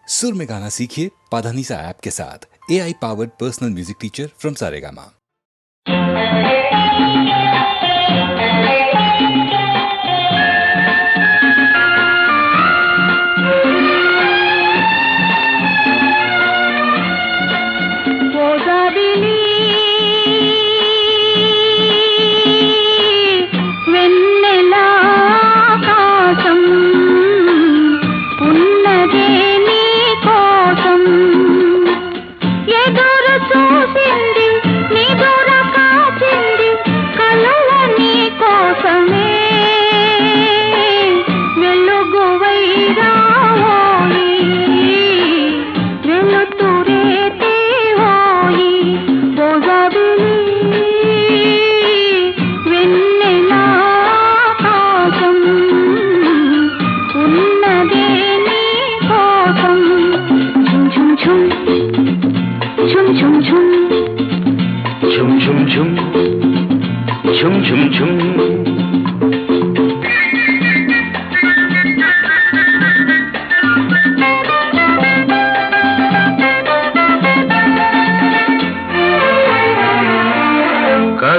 सुर में गाना सीखिए पाधानीसा ऐप के साथ। AI powered personal music teacher from Saregama.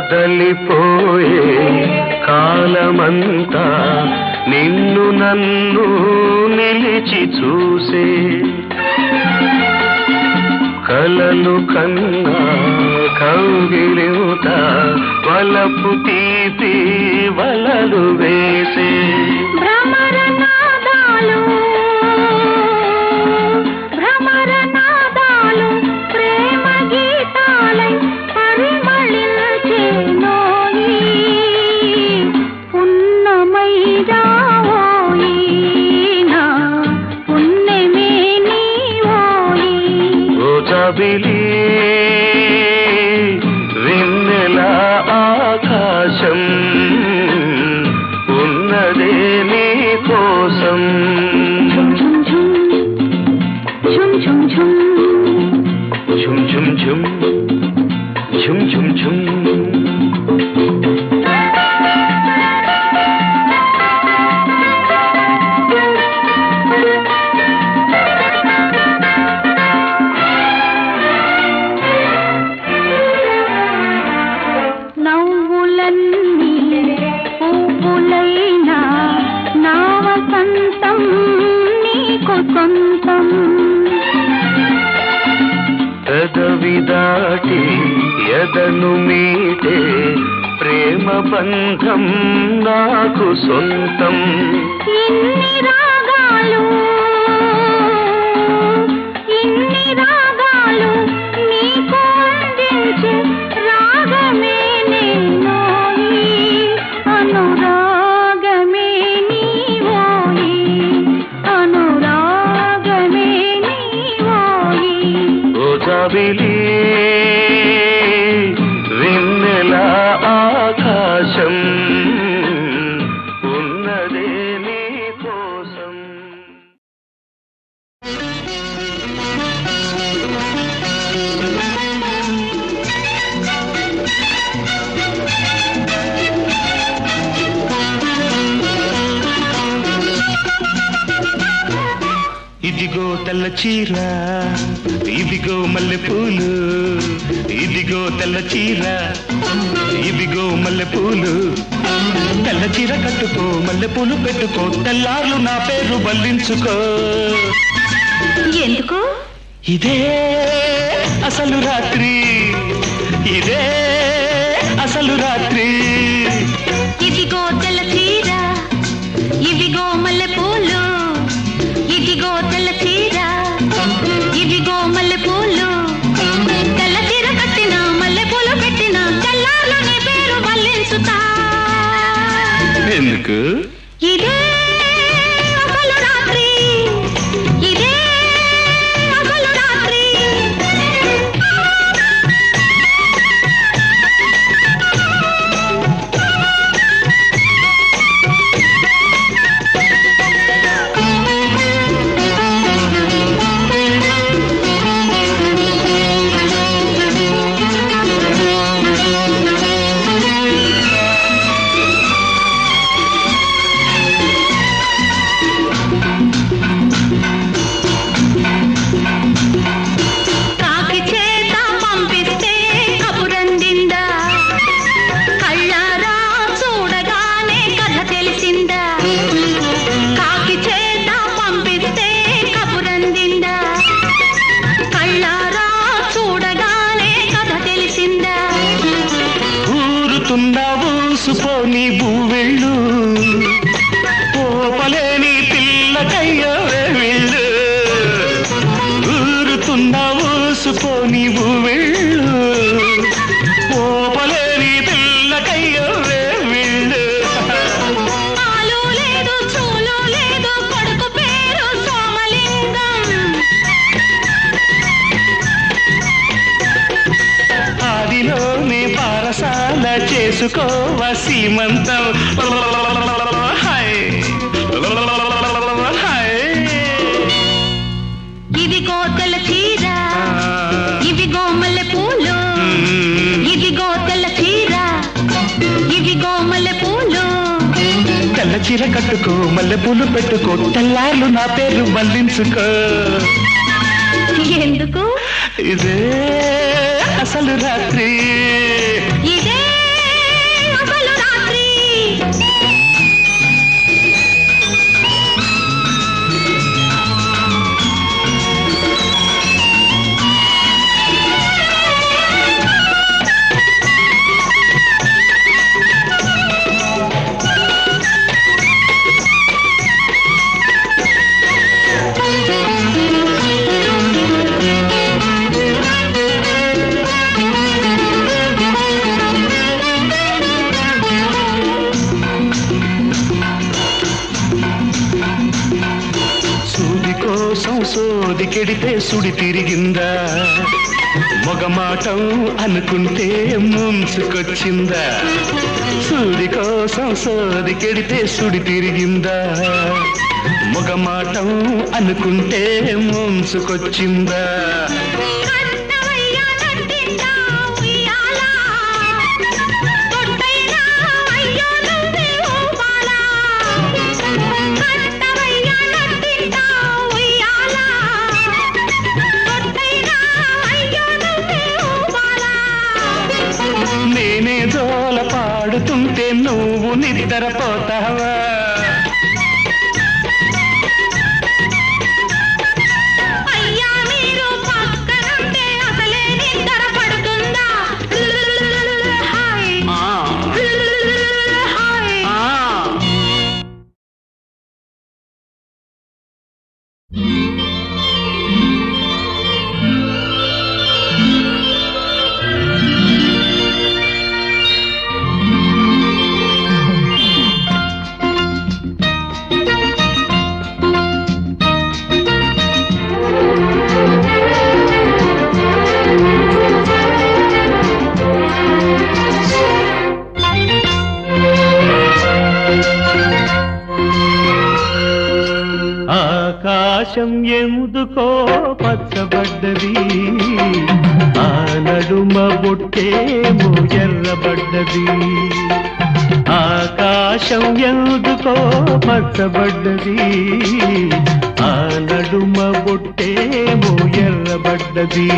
కదలిపోయే కాలమంతా నిన్ను నన్ను నిలిచి చూసే కలలు కన్నా కౌగిలింత వలపు తీపి వలలు వేసే వెన్నెల ఆకాశం ఉన్నదే నీ కోసం ఝుమ్ ఝుమ్ ఝుమ్ ఝుమ్ ఝుమ్ ఝుమ్ ఝుమ్ పెదవి దాటి ఎదను మీటే ప్రేమ బంధం నాకు సొంతం ఇన్ని రాగాలు నీకు అందించే రాగమే నేనోయి అనురాగమే నీవోయి అనురాగమే నీవోయి ఓ జాబిలి వెన్నెల ఆకాశం ఉన్నదే నీ కోసం ఇదిగో తెల్ల చీర ఇదిగో మల్లెపూలు ఇదిగో తెల్ల చీర ఇదిగో మల్లెపూలు తెల్ల చీర కట్టుకో మల్లెపూలు పెట్టుకో తెల్లార్లు నా పేరు బల్లించుకో ఎందుకు ఇదే అసలు రాత్రి ఇదే అసలు రాత్రి ఇదిగో తెల్ల చీర ఇదిగో మల్లెపూలు ఇదిగో తెల్ల చీర ఇదిగో మల్లెపూలు తెల్ల చీర కట్టిన మల్లెపూలు పెట్టిన తెల్లార్లు నీ పేరు వల్లించుతా ఎందుకు ఇదే అసలు రాత్రి ఇదే అసలు రాత్రి చేసుకోవా సీమంతం హాయ్ హాయ్ ఇదిగో తెల్ల చీర ఇవిగో మల్లె పూలు ఇదిగో తెల్ల చీర ఇవిగో మల్లె పూలు తెల్ల చీర కట్టుకో మల్లె పూలు పెట్టుకో తెల్లార్లు నా పేరు మళ్ళించుకో ఎందుకు ఇదే అసలు రాత్రి ఇదే అసలు రాత్రి సోది కెడితే సుడి తిరిగిందా మొగమాటం అనుకుంటే ముంచుకొచ్చిందా సూది కోసం సోది కెడితే సుడి తిరిగిందా మొగమాటం అనుకుంటే ముంచుకొచ్చిందా నేనే జోల పాడుతుంటే నువ్వు నిద్రపోతావా అయ్యా మీరు పక్కనుంటే అసలే నిద్ర పడుతుందా హాయ్ హాయ్ ఆకాశం ఎందుకో పచ్చబడ్డది ఆ నడుమ బొట్టేమో ఎర్రబడ్డది ఆకాశం ఎందుకో పచ్చబడ్డది ఆ నడుమ బొట్టేమో ఎర్రబడ్డది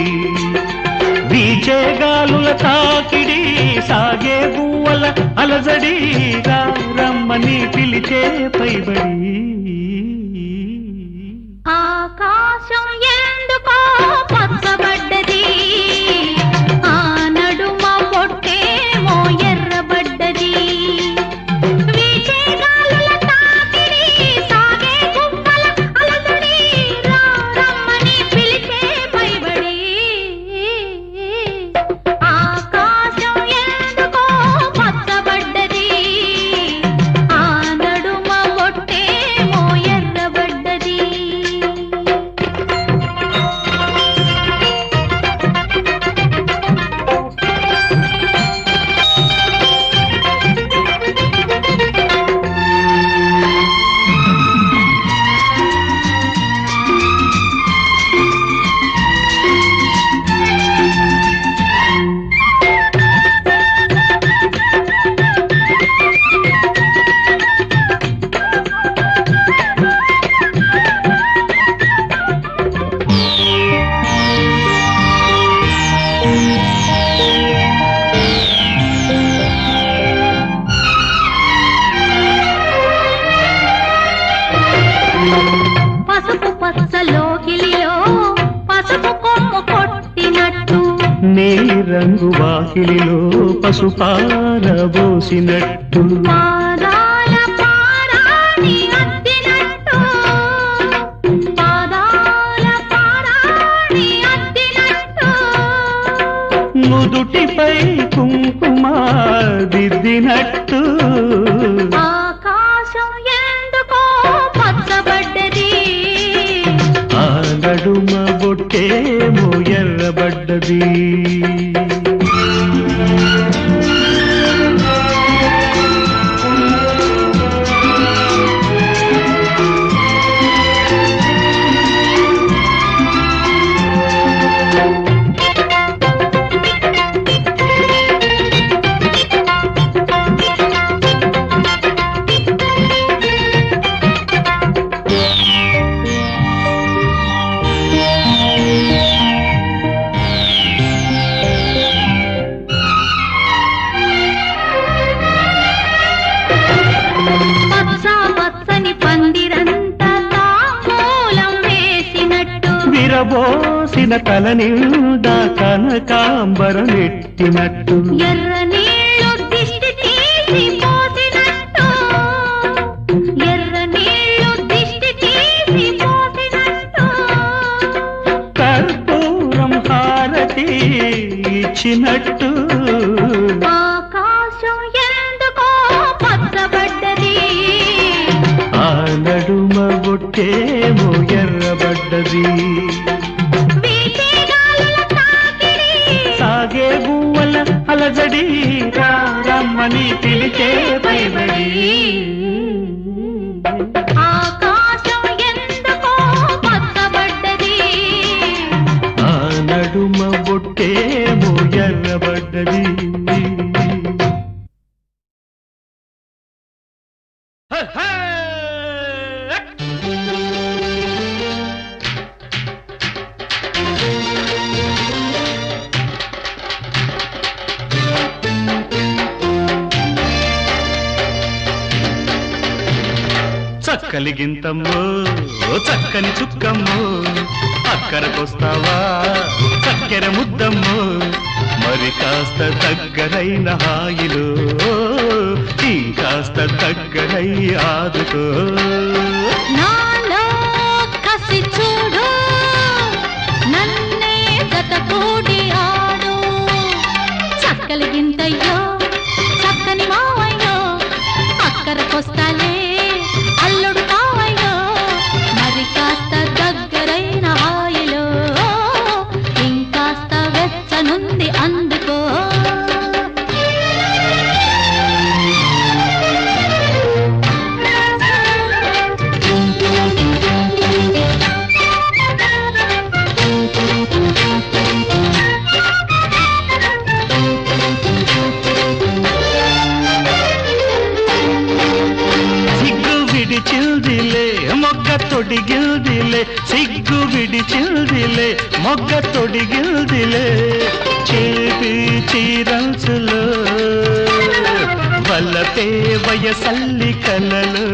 వీచే గాలుల తాకిడి సాగే గువ్వల అలజడి రమ్మని పిలిచే పైబడి ఆకాశం ఎందుకో పచ్చబడ్డది ఆ నడుమ పొట్టేమో ఎర్రబడ్డది వీచే గాలుల తాకిడి సాగే గువ్వల అలజడి రమ్మని పిలిచే పైబడి ఆకాశం ఎందుకో పచ్చబడ్డది ఆ నడుమ పొట్టేమో ఎర్రబడ్డది పసుపు పచ్చలో కిలిలో పసుపు కొమ్ము కొట్టినట్టు నీలి రంగు వాకిలిలో పసుపారబోసినట్టు పాదాల పారాని అద్దినట్టు పాదాల పారాని అద్దినట్టు నుదుటిపై కుంకుమ దిద్దినట్టు ఆకాశం ఎందుకో పచ్చబడ్డది ఆ నడుమ బొట్టేమో ఎర్రబడ్డది విరబోసిన తల నిండా కనకాంబరమెట్టినట్టు ఎర్ర నీళ్ళు దిష్టి తీసి పోసినట్టు ఎర్ర నీళ్ళు దిష్టి తీసి పోసినట్టు కర్పూరం హారతి ఇచ్చినట్టు ఆకాశం ఎందుకో పచ్చబడ్డది ఆ నడుమ బొట్టేమో ఎర్రబడ్డది వీచే గాలుల తాకిడి సాగే గువ్వల అలజడి రమ్మని పిలిచే పైబడి ఆకాశం ఎందుకో పచ్చబడ్డది ఆ నడుమ బొట్టేమో ఎర్రబడ్డది చక్కలిగింతమ్మో చక్కని చుక్కమ్మో అక్కరకొస్తావా చక్కెర ముద్దమ్మో మరి కాస్త దగ్గరైన హాయిలో ఇంకాస్త దగ్గరై ఆదుకో నాలో కసి చూడు నన్నే గత కూడి ఆడు చక్కలిగింతయ్యో చక్కని మావయ్యో అక్కరకొస్తాలే అల్లుడు కావయ్యో మరి కాస్త దగ్గరైన హాయిలో ఇంకాస్త వెచ్చనుంది అందుకో సిగ్గు విడిచిల్దిలే మొగ్గ తొడిగిల్దిలే సిగ్గు విడిచిల్దిలే మొగ్గ తొడిగిల్దిలే చేపి చీరంచులో వల్లపే వయసల్లి కలలు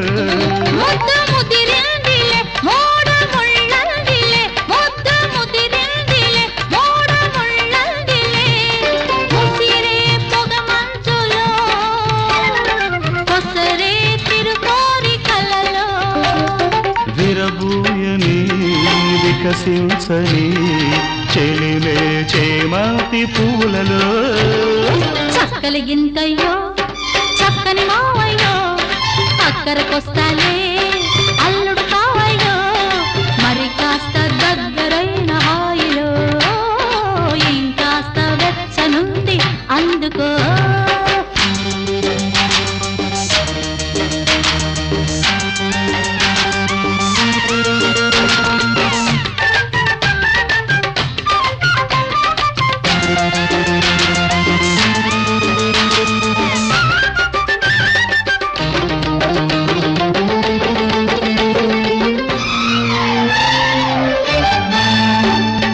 ముద్దు ముదిరిందిలే మోడ ముళ్ళందిలే ముద్దు ముదిరిందిలే మోడ ముళ్ళందిలే ముసిరే పొగ మంచులో కొసరే తిరుకోరి కలలో విరబూయని వికసించని చెలిమే చేమాతి పూలలో చక్కలిగింతయ్యో చక్కని మావయ్యో అక్కరకొస్తాలే అల్లుడు కావయ్యో మరి కాస్త దగ్గరైన హాయిలో ఇంకాస్త వెచ్చనుంది అందుకో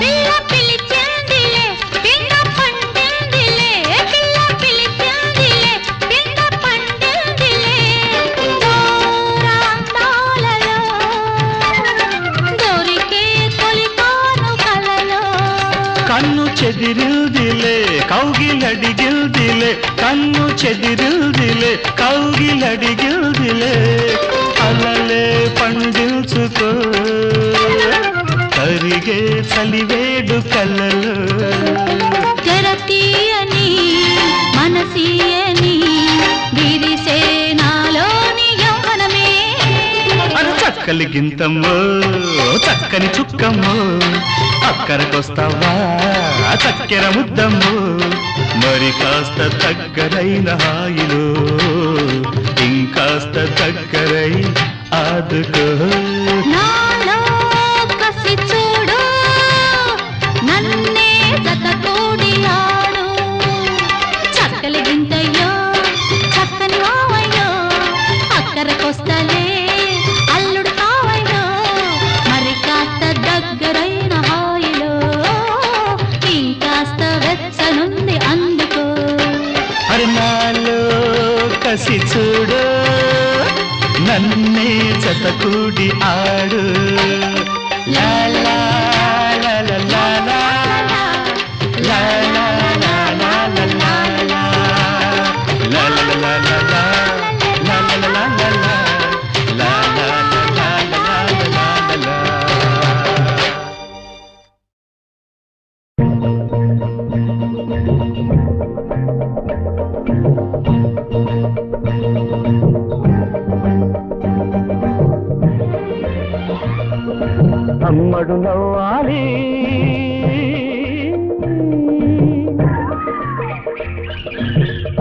పిల్ల పిలిచిందిలే పిండ పండిందిలే పిల్ల పిలిచిందిలే పిండ పండిందిలే దూరాంతాలలో దొరికే తొలికాను కలలో కన్ను చెదిరిల్దిలే కౌగిలడిగిల్దిలే కన్ను చెదిరిల్దిలే కౌగిలడిగిల్దిలే అలలే పండించుకో కరిగే చలివేడు కలలు తెరతీయని మనసీయని విరిసే నాలోని యవ్వనమే అది చక్కలి గింతమ్మో చక్కని చుక్కమ్మో అక్కరకొస్తావా చక్కెర ముద్దమ్మో మరి కాస్త దగ్గరైన హాయిలో ఇంకాస్త దగ్గరై ఆదుకో నాలో కసి చూడు నన్నే జత కూడి ఆడు చక్కలిగింతయ్యో చక్కని మావయ్యో అక్కరకొస్తలే అల్లుడు కావయ్యో మరి కాస్త దగ్గరైన హాయిలో ఇంకాస్త వెచ్చనుంది అందుకో అరి నాలో కసి చూడు నన్నే జత కూడి ఆడు లా లా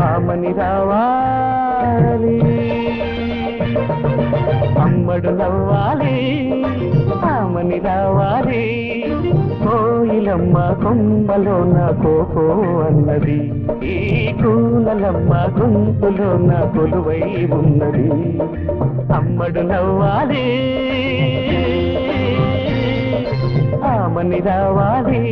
ఆమని రావాలి అమ్మడు నవ్వాలి ఆమని రావాలి కోయిలమ్మ కొమ్మలో నా కోకో అన్నది ఈ కూనలమ్మ గొంతులో నా కొలువై ఉన్నది అమ్మడు నవ్వాలి ఆమని రావాలి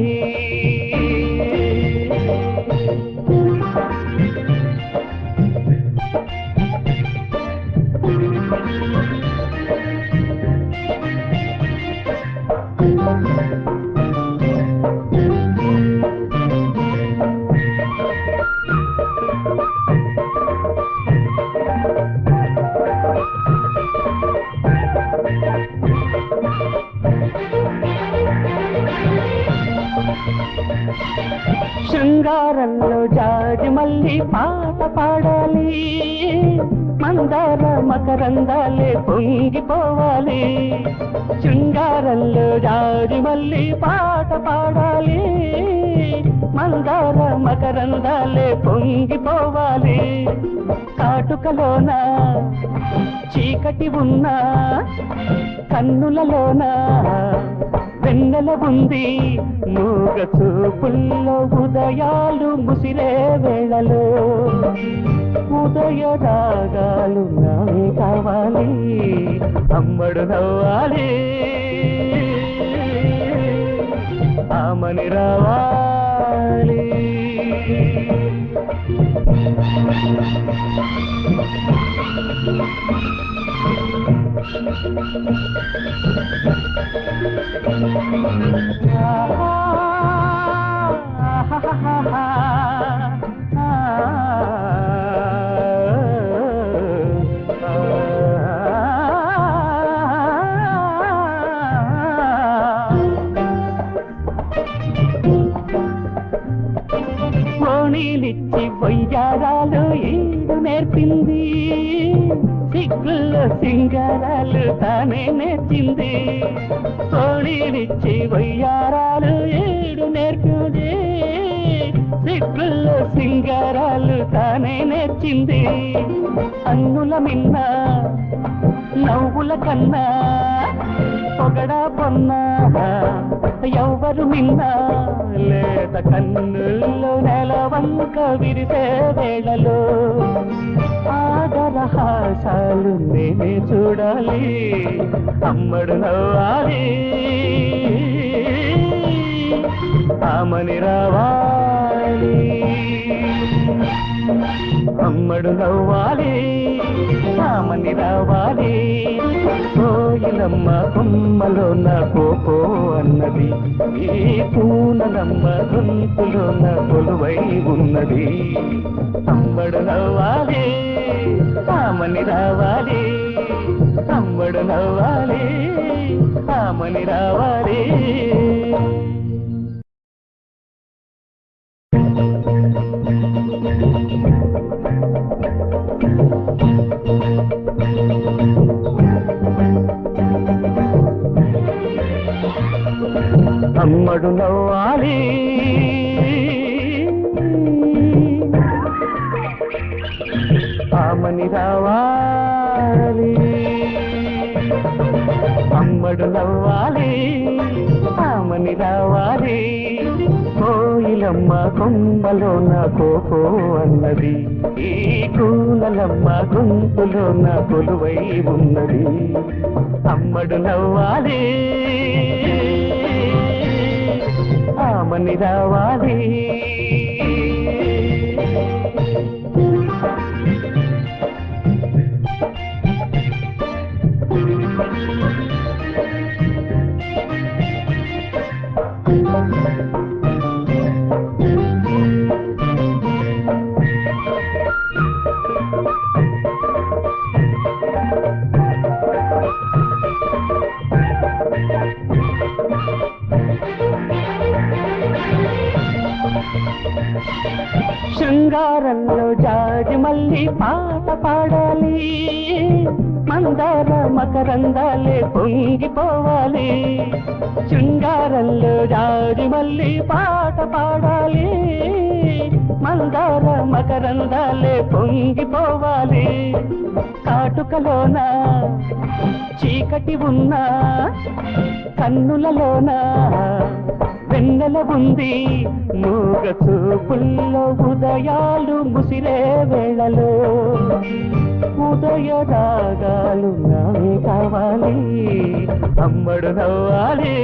శృంగారంలో జాజి మల్లి పాట పాడాలి మందార మకరందాలే పొంగిపోవాలి శృంగారంలో జాజి మల్లి పాట పాడాలి మందార మకరందాలే పొంగిపోవాలి కాటుకలోన చీకటి ఉన్నా కన్నులలోన వెన్నెల ఉంది మూగ చూపుల్లో ఉదయాలు ముసిరే వేళలో ఉదయ రాగాలు నావే కావాలి అమ్మడు నవ్వాలి ఆమని రావాలి కోణీలిచ్చి వయ్యారాలు ఈడు నేర్పింది సిగ్గుల్లో సింగారాలు తానే నేర్చింది కోణీలిచ్చి వయ్యారాలు ఈడు నేర్పింది సిగ్గుల్లో సింగారాలు తానే నేర్చింది అన్నుల మిన్న నవ్వుల కన్నా పొగడా పొన్నా ఎవరు మిన్నా లేత కన్నుల్లో నెలవంక విరిసే వేళలో ఆదరహాసాలు నేనే చూడాలి అమ్మడు నవ్వాలి ఆమని రావాలి అమ్మడు నవ్వాలి ఆమని రావాలి కోయిలమ్మ కొమ్మలో నా కోకో అన్నది ఈ కూనలమ్మ గొంతులో నా కొలువై ఉన్నది అమ్మడు నవ్వాలి ఆమని రావాలి అమ్మడు నవ్వాలి ఆమని రావాలి అమ్మడు నవ్వాలి ఆమని రావాలి అమ్మడు నవ్వాలి ఆమని రావాలి కోయిలమ్మ కొమ్మలో నా కోకో అన్నది ఈ కూనలమ్మ గొంతులో నా కొలువై ఉన్నది అమ్మడు నవ్వాలి ఆమని రావాలి శృంగారంలో జాజి మల్లి పాట పాడాలి మందార మకరందాలే పొంగిపోవాలి, శృంగారంలో జాజి మళ్ళీ పాట పాడాలి. మందార మకరందాలే పొంగిపోవాలి, కాటుకలోన చీకటి ఉన్నా కన్నులలోన వెన్నెల ఉంది, మూగ చూపుల్లో ఉదయాలు ముసిరే వేళలో ఉదయ రాగాలు నావే కావాలి, అమ్మడు నవ్వాలి,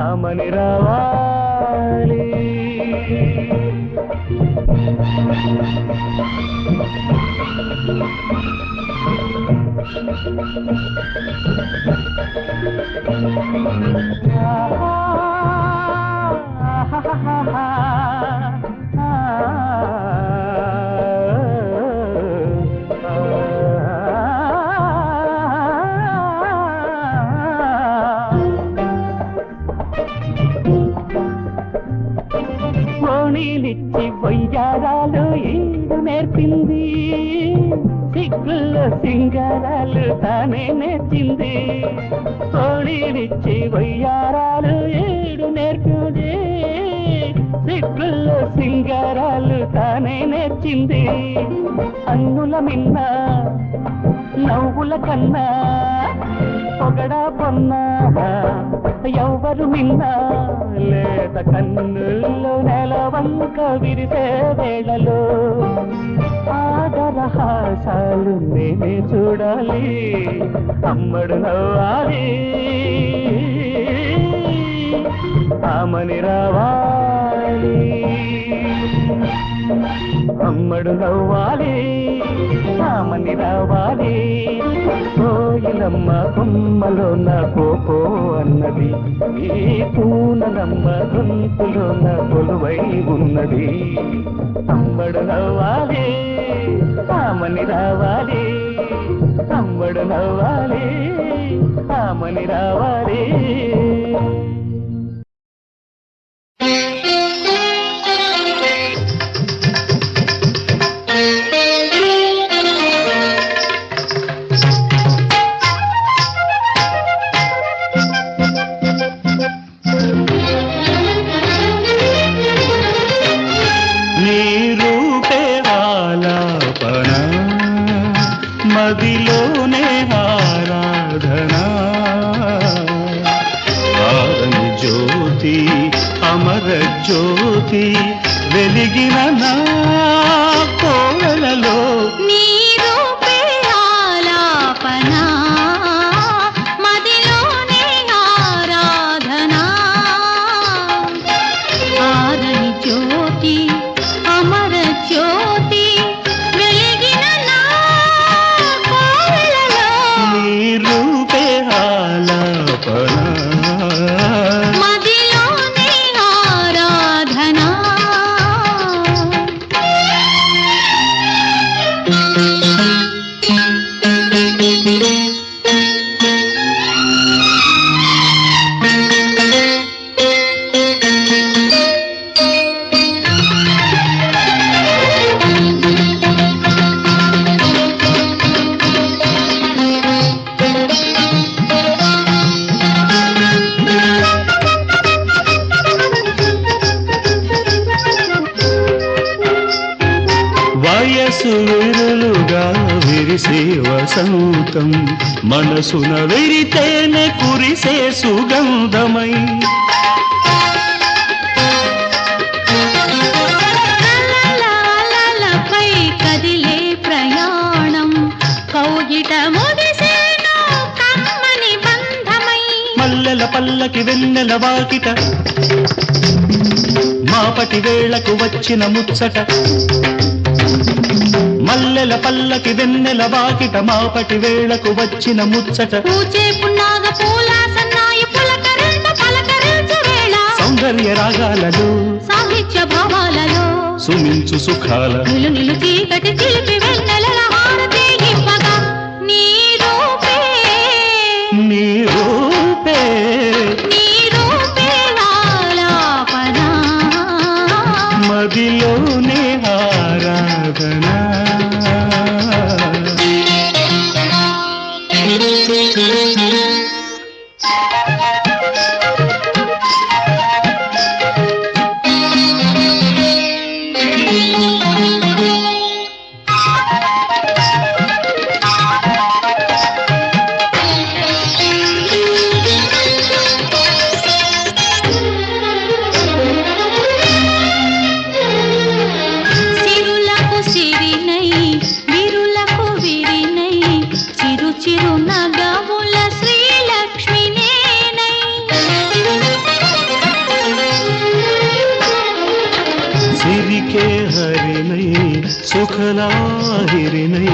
ఆమని రావాలి. ఓణీలిచ్చి వయ్యారాలు ఈడు నేర్పింది, సిగ్గుల్లో సింగారాలు తానే నేర్చింది. ఓణీలిచ్చి వయ్యారాలు ఈడు నేర్పింది, సిగ్గుల్లో సింగారాలు తానే నేర్చింది. అన్నుల మిన్న నవ్వుల కన్నా పొగడా పొన్నా ఎవ్వరు మిన్నా లేత కన్నుల్లో నెలవంక విరిసే వేళలో ఆదరహాసాలు నేనే చూడాలి, అమ్మడు నవ్వాలి, ఆమని రావాలి, అమ్మడు నవ్వాలి, ఆమని రావాలి. కోయిలమ్మ కొమ్మలో నా కోపో అన్నది, ఈ పూనలమ్మ గొంతులో నా కొలువై ఉన్నది. అమ్మడు నవ్వాలి, ఆమని రావాలి, అమ్మడు నవ్వాలి, ఆమని రావాలి. మదిలోనే ఆరాధన, ఆరని జ్యోతి అమర జ్యోతి వెలిగిన నా కోవెలలో విరులుగా విరిసే వసంతం, మనసున విరితేనే కురిసే సుగంధమై కదిలే ప్రయాణం కౌగిట ముగిసేను కమ్మని బంధమై, మల్లెల పల్లకి వెన్నెల వాకిట మాపటి వేళకు వచ్చిన ముచ్చట, మల్లెల పల్లకి వెన్నెల వాకిట మాపటి వేళకు వచ్చిన ముచ్చట, పూచే పున్నాగ పూల సన్నాయి పులకరింత పలకరించే వేళ, సౌందర్య రాగాలలో సాహిత్య భావాలలో సుమించు సుఖాల నిలు చీకటి చిలిపి వెన్నెల హారతి ఇవ్వగా, నీ రూపే నీ రూపే నీ రూపే ఆలాపన, మదిలోనే ఆరాధన. సుఖలాహిరినై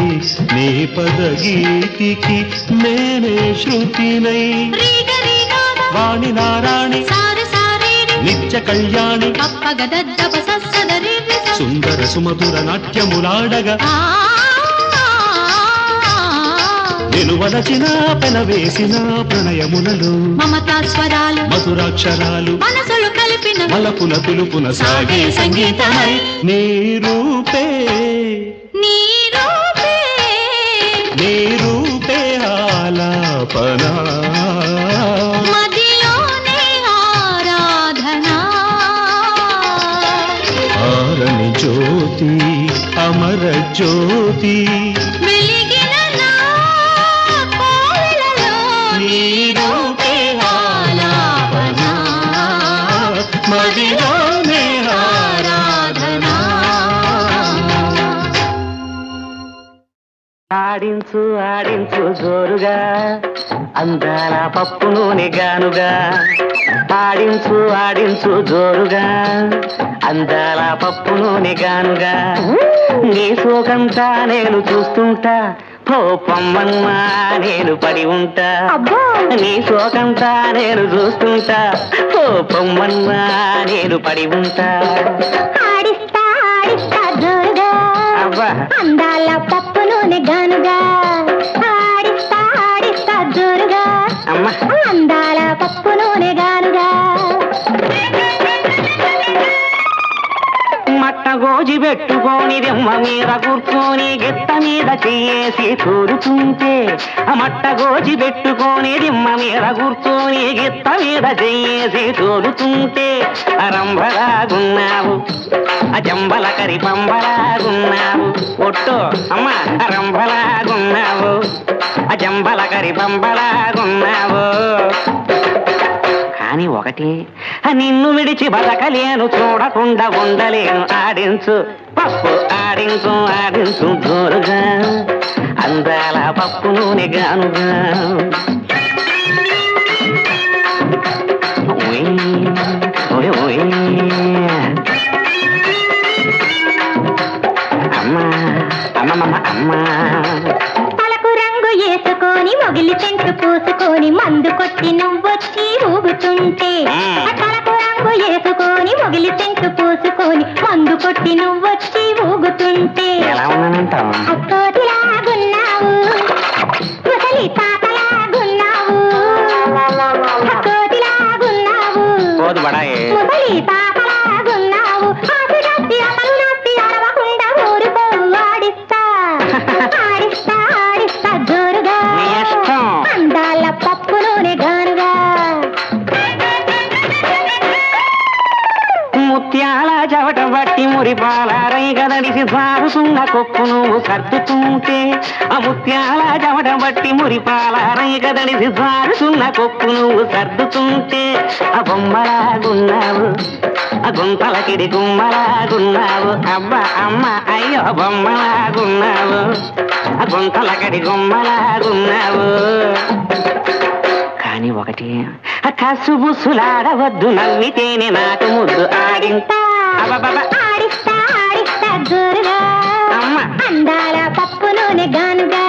నీ పదగీతికి నేనే శృతినై వాణి నారాణి నిత్య కళ్యాణి సుందర సుమధుర నాట్యములాడగా నేను వలచిన పెనవేసిన ప్రణయములలో మమతాస్వరాలు మధురాక్షరాలు మనసులు కలిపిన మలపుల పిలుపున సాగే సంగీతమై నీ రూపే నీ రూపే ఆలాపనా మదిలోనే ఆరాధనా ఆరని జ్యోతి అమర జ్యోతి వెలిగిన నా కోవెలలో నీ రూపే ఆలాపనా మదిలోనే ఆరాధనా. ఆడించు ఆడించు జోరుగా అందాల పప్పు నూనె గానుగా ఆడించు ఆడించు జోరుగా అందాల పప్పు నూనె గానుగా నీ సోకంతా నేను చూస్తుంటా పొమ్మన్నా నేను పడి ఉంటా నీ సోకంతా నేను చూస్తుంటా పొమ్మన్నా నేను పడి ఉంటా ఆడిస్తా ఆడిస్తా జోరుగా అవ్వా అందాల పప్పు నూనె గానుగా ఆడిస్తా ఆడిస్తా జోరుగా అమ్మా అందాల పప్పు నూనె గానుగా మట్ట గోజి పెట్టుకొని దిమ్మ మీద కూర్చొని గిత్త మీద చెయ్యేసి తోలుతుంటే మట్ట గోజి పెట్టుకొని దిమ్మ మీద కూర్చొని గిత్త మీద చెయ్యేసి తోలుతుంటే రంభలాగున్నావు జంబల కరి పంబలాగున్నావు ఒట్టు అమ్మ రంభలాగున్నావు జంబల కరి పంబలాగున్నావు కానీ ఒకటి నిన్ను విడిచి బతకలేను చూడకుండా ఉండలేను ఆడించు పప్పు ఆడించు ఆడించు జోరుగా అందాల పప్పు నూనె గానుగా అమ్మా అమ్మమ్మ అమ్మా తలకు రంగు వేసుకొని మొగిలి సెంటు పూసుకొని మందు కొట్టి నువ్వొచ్చి ఊగుతుంటే తలకు రంగు వేసుకొని మొగిలి సెంటు పూసుకొని మందు కొట్టి నువ్వొచ్చి ఊగుతుంటే ఎలా ఉన్నానంటావు అక్కోటిలాగున్నావు ముసలి తాతలాగున్నావు అక్కోటిలాగున్నావు పోదు బడాయే ముసలి తాతలాగున్నావు ఆకు నచ్చి అమలు నచ్చి అరవకుండా ఊరుకోవు ఆడిస్తా ఆడిస్తా ఆడిస్తా జోరుగా నీ ఇష్టం అందాల పప్పు నూనె గానుగా ముత్యాల చవట బట్టి మురిపాల రైగదడిసి సారుతున్న కొప్పు నువ్వు సర్దుతుంటే ఆ ముత్యాల చవట బట్టి మురిపాల రైగదడిసి సారుతున్న కొప్పు నువ్వు సర్దుతుంటే ఆ బొమ్మలాగున్నావు ఆ గుంతలకిడి గుమ్మలాగున్నావు అబ్బా అమ్మ అయ్యో బొమ్మలాగున్నావు ఆ గుంతలకడి గుమ్మలాగున్నావు కానీ ఒకటి కసుబుసులాడవద్దు నవ్వితేనే నాకు ముద్దు ఆడింతా ఆడిస్తా ఆడిస్తా జోరుగా అమ్మ అందాల పప్పు నూనె గానుగా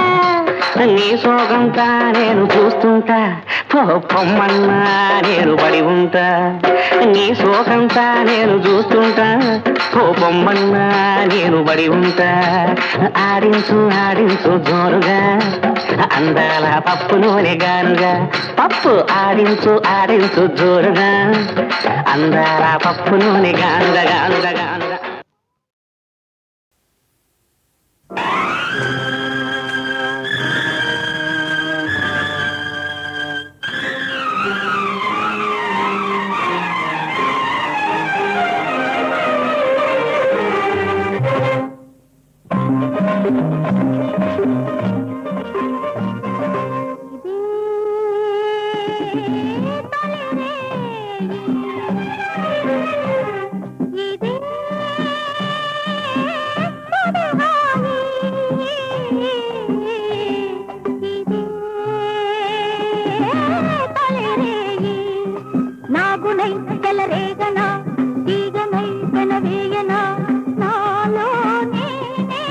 నీ సోగంతా నేను చూస్తుంటా పొమ్మన్నా నేను పడి ఉంటా నీ సోగంతా నేను చూస్తుంటా పొమ్మన్నా నేను పడి ఉంటా ఆడించు ఆడించు జోరుగా అందాల పప్పు నూనె గానుగా పప్పు ఆడించు ఆడించు జోరుగా అందాల పప్పు నూనె గానుగా గానుగా గానుగా నాగునై తెలరేగనా తీగనై పెనవేయనా నాలో నేనే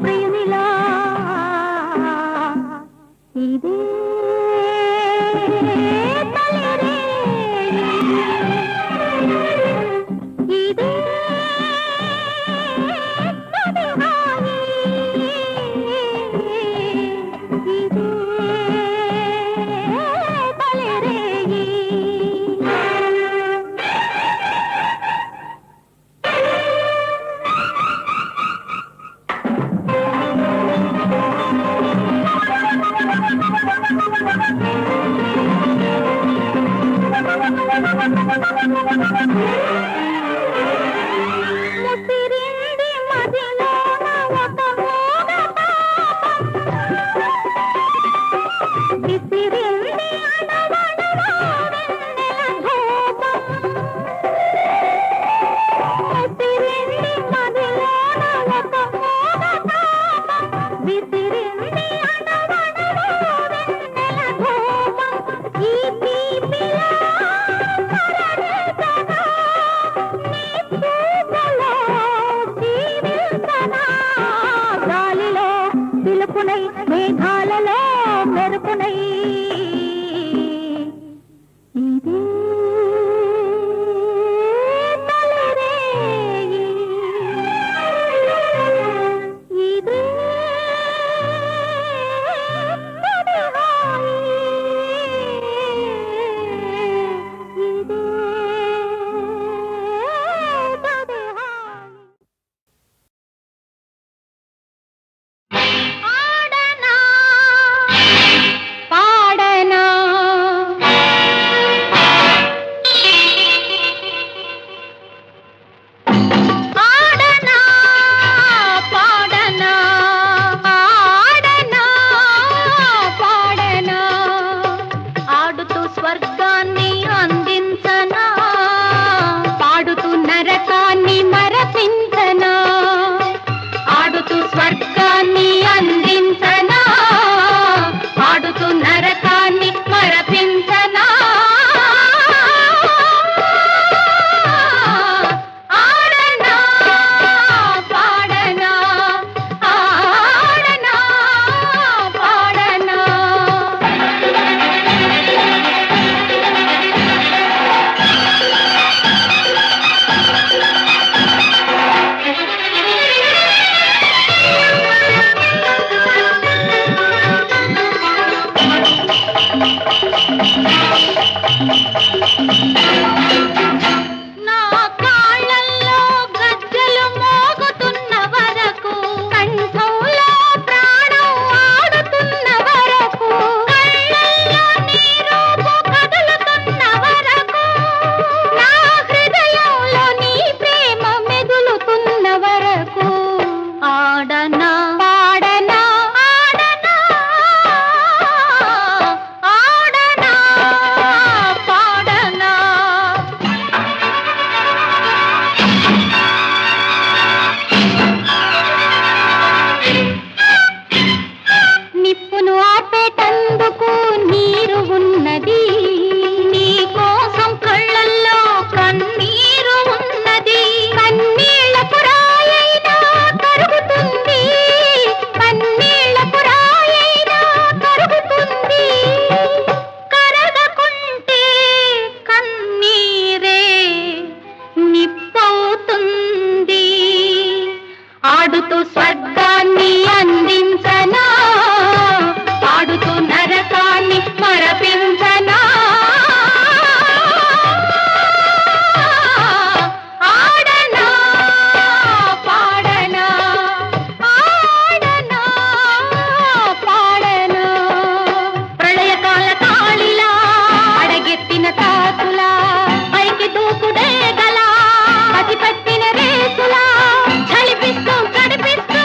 ప్రియునిలా ఇదే తొలిరే ఇదే తొలిహాయి ఇదే తొలిరేయి ముసిరింది మదిలోన ఒక మూగ పాపం విసిరింది అణవణువో వెన్నెల ధూపం ముసిరింది మదిలోన ఒక మూగ పాపం విసిరింది అణవణువో వెన్నెల ధూపం ఈ తీపిలో కరణించగా నీ పూజలో జీవించగా గాలిలో పిలుపునై మేఘాలలో మెరుపునై ఇదే తొలిరేయి ఇదే తొలిహాయి ఇదే తొలిహాయి ఆడనా పాడనా ఆడనా పాడనా ఆడనా పాడనా ఆడుతూ స్వర్గాన్ని అందించనా పాడుతూ నరకాన్ని మరపించనా ఆడుతూ స్వర్గాన్ని అందించనా ఆడుతూ నరకాన్ని మరపించనా ఆడనా పాడనా ఆడనా పాడనా నా కాళ్ళల్లో గజ్జలు మోగుతున్న వరకు కంఠంలో ప్రాణం ఆడుతున్న వరకు కళ్ళల్లో నీ రూపు కదులుతున్న వరకు నా హృదయంలో నీ ప్రేమ మెదులుతున్న వరకు ఆడనా పాడనా ఆడనా ఆడనా పాడనా నిప్పును ఆపేటందుకు నీరు ఉన్నది నీ కోసం కళ్ళల్లో కన్నీరు ఉన్నది కన్నీళ్లకు రాయైనా కరుగుతుంది కన్నీళ్లకు రాయైనా కరుగుతుంది కరగకుంటే కన్నీరే నిప్పవుతుంది ఆడుతూ స్వర్గాన్ని అందించనా పాడుతూ నరకాన్ని మరపించనా ఆడనా పాడనా ఆడనా పాడనా ప్రళయకాల కాళిలా అడగెత్తిన తాతులా పైకి దూకుడే గలా పతి పట్టిన రేసులా చలిపిస్తూ కడిపిస్తూ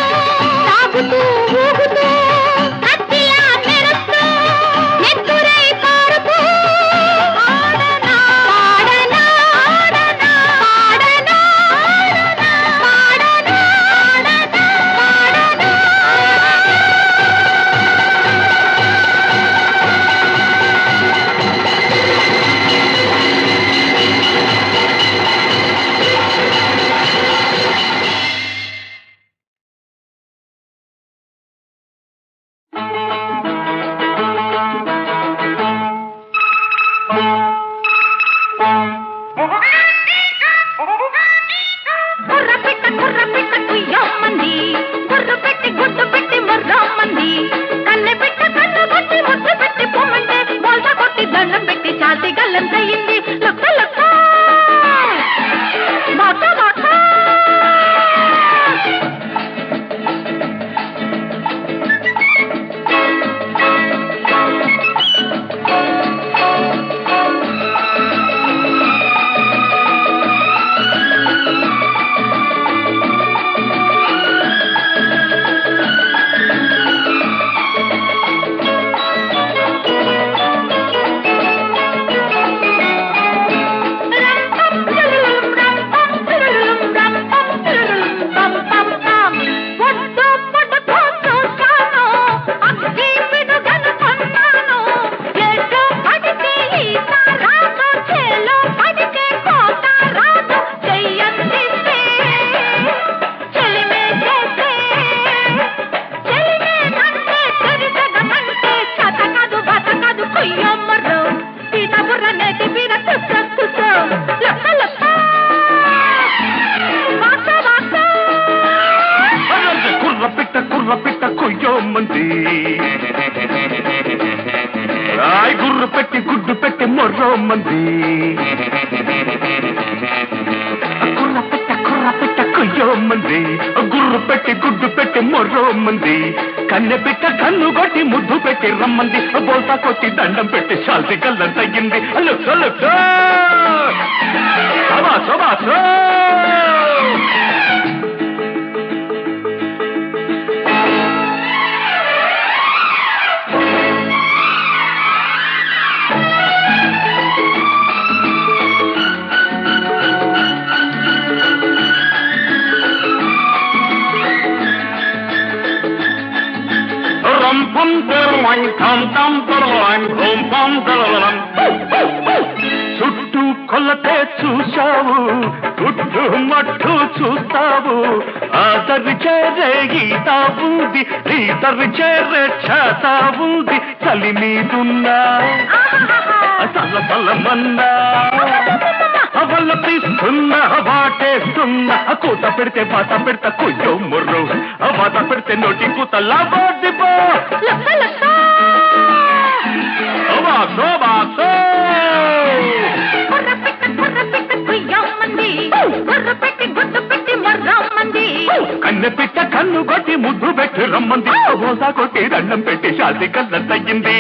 కుర్ర పిట్ట కొయ్యోమంది రాయ్ గుర్రు పెట్టి గుడ్డు పెట్టి మొర్రోమంది కుర్ర పిట్ట కొయ్యోమంది గుర్రు పెట్టి గుడ్డు పెట్టి మొర్రోమంది కన్నె పిట్ట కన్ను కొట్టి ముద్దు పెట్టి రమ్మంది బోల్తా కొట్టి దండం పెట్టి శాల్తి కళ్ళం తగ్గింది చుట్టూ కొలతే చూశావు చుట్టూ మట్టు చూస్తావు ఆదరి చేరే గీతా ఉంది ఈతరి చేరే చేతా ఉంది చలి మీదున్నా చల్లమన్నా అవల్ల తీస్తున్నా వాటేస్తున్నా కూత పెడితే బాత పెడతా కొయ్యో ముర్రు బాత పెడితే నోటి కూత లాబోదిపో కన్నె పిట్ట కన్ను కొట్టి ముద్దు పెట్టి రమ్మంది బోసా కొట్టి దండం పెట్టి శాంతి కళ్ళ తగ్గింది